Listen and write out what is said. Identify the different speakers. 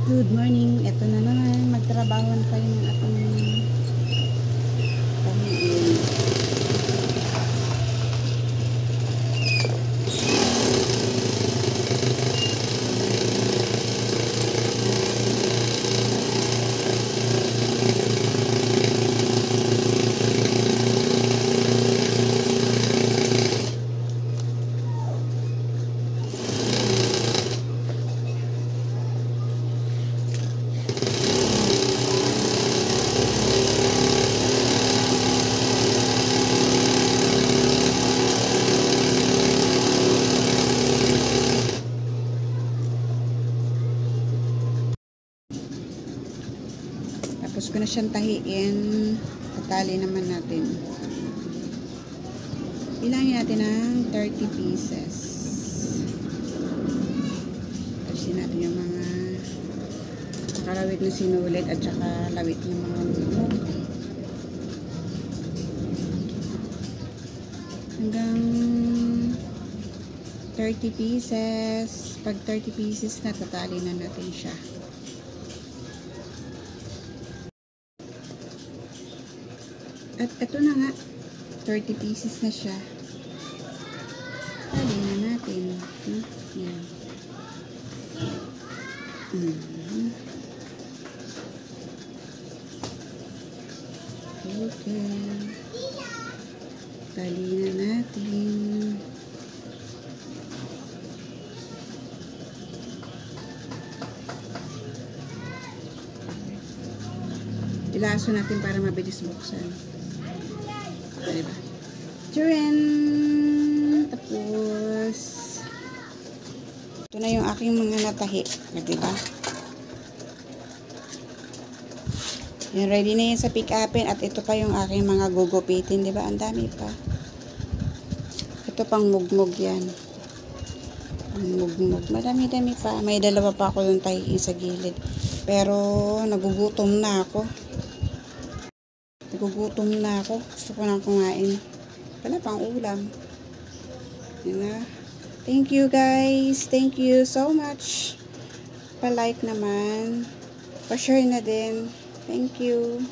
Speaker 1: Good morning. Ito na naman. Magtrabaho na tayo ng ating pamilya. Tapos ko na siyang tahiin. Tatali naman natin. Bilangin natin ng 30 pieces. Tapsin natin yung mga nakalawit na sinulit at saka lawit ng mga lumog. Hanggang 30 pieces. Pag 30 pieces na, tatali na natin siya. At ito na nga, 30 pieces na siya. Tali na natin. Yan. Okay. Tali na natin. Ilaso natin para mabilis buksan. Diba? Turin! Tapos ito na yung aking mga natahi. Diba? Yan, ready na yan sa pick-upin. At ito pa yung aking mga gugupitin. Diba? Ang dami pa. Ito pang mugmug yan. Ang mugmug. Madami-dami pa. May dalawa pa ako yung tahiin sa gilid. Pero nagugutom na ako. Nagugutom na ako. Gusto ko nang kumain. Wala pang ulam. Yan na. Thank you guys. Thank you so much. Pa-like naman. Pa-share na din. Thank you.